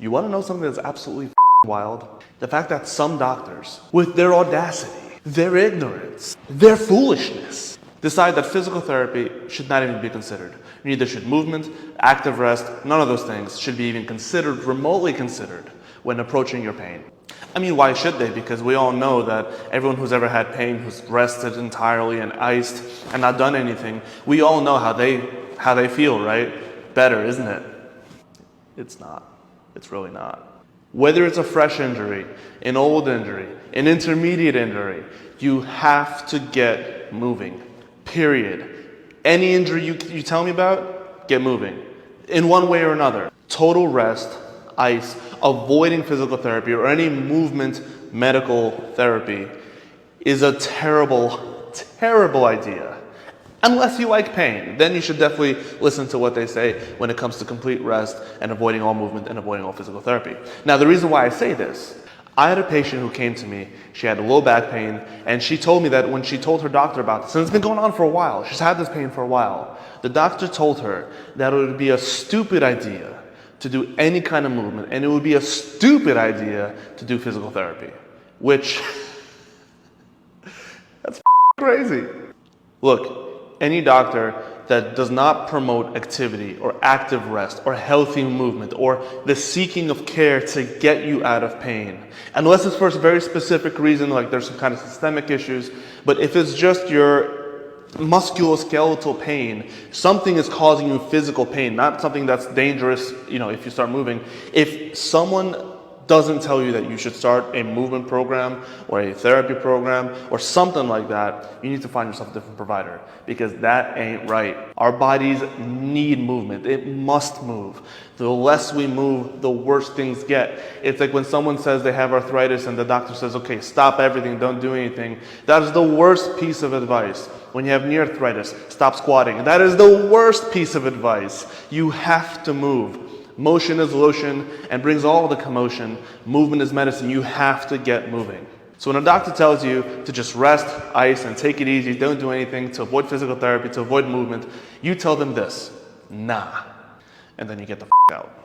You want to know something that's absolutely wild? The fact that some doctors, with their audacity, their ignorance, their foolishness, decide that physical therapy should not even be considered. Neither should movement, active rest, none of those things should be even considered, remotely considered, when approaching your pain. I mean, why should they? Because we all know that everyone who's ever had pain, who's rested entirely and iced and not done anything, we all know how they feel, right? Better, isn't it? It's not. It's really not. Whether it's a fresh injury, an old injury, an intermediate injury, you have to get moving. Period. Any injury you tell me about, get moving. In one way or another. Total rest, ice, avoiding physical therapy or any movement medical therapy is a terrible, terrible idea. Unless you like pain, then you should definitely listen to what they say when it comes to complete rest and avoiding all movement and avoiding all physical therapy. Now, the reason why I say this, I had a patient who came to me, she had low back pain, and she told me that when she told her doctor about this, and it's been going on for a while, she's had this pain for a while, the doctor told her that it would be a stupid idea to do any kind of movement, and it would be a stupid idea to do physical therapy, which, that's crazy. Look, any doctor that does not promote activity or active rest or healthy movement or the seeking of care to get you out of pain, unless it's for a very specific reason, like there's some kind of systemic issues, but if it's just your musculoskeletal pain, something is causing you physical pain, not something that's dangerous, if you start moving. If someone doesn't tell you that you should start a movement program or a therapy program or something like that, you need to find yourself a different provider, because that ain't right. Our bodies need movement. It must move. The less we move, the worse things get. It's like when someone says they have arthritis and the doctor says, okay, stop everything, don't do anything. That is the worst piece of advice. When you have knee arthritis, stop squatting. That is the worst piece of advice. You have to move. Motion is lotion and brings all the commotion. Movement is medicine. You have to get moving. So when a doctor tells you to just rest, ice, and take it easy, don't do anything, to avoid physical therapy, to avoid movement, you tell them this: nah. And then you get the out.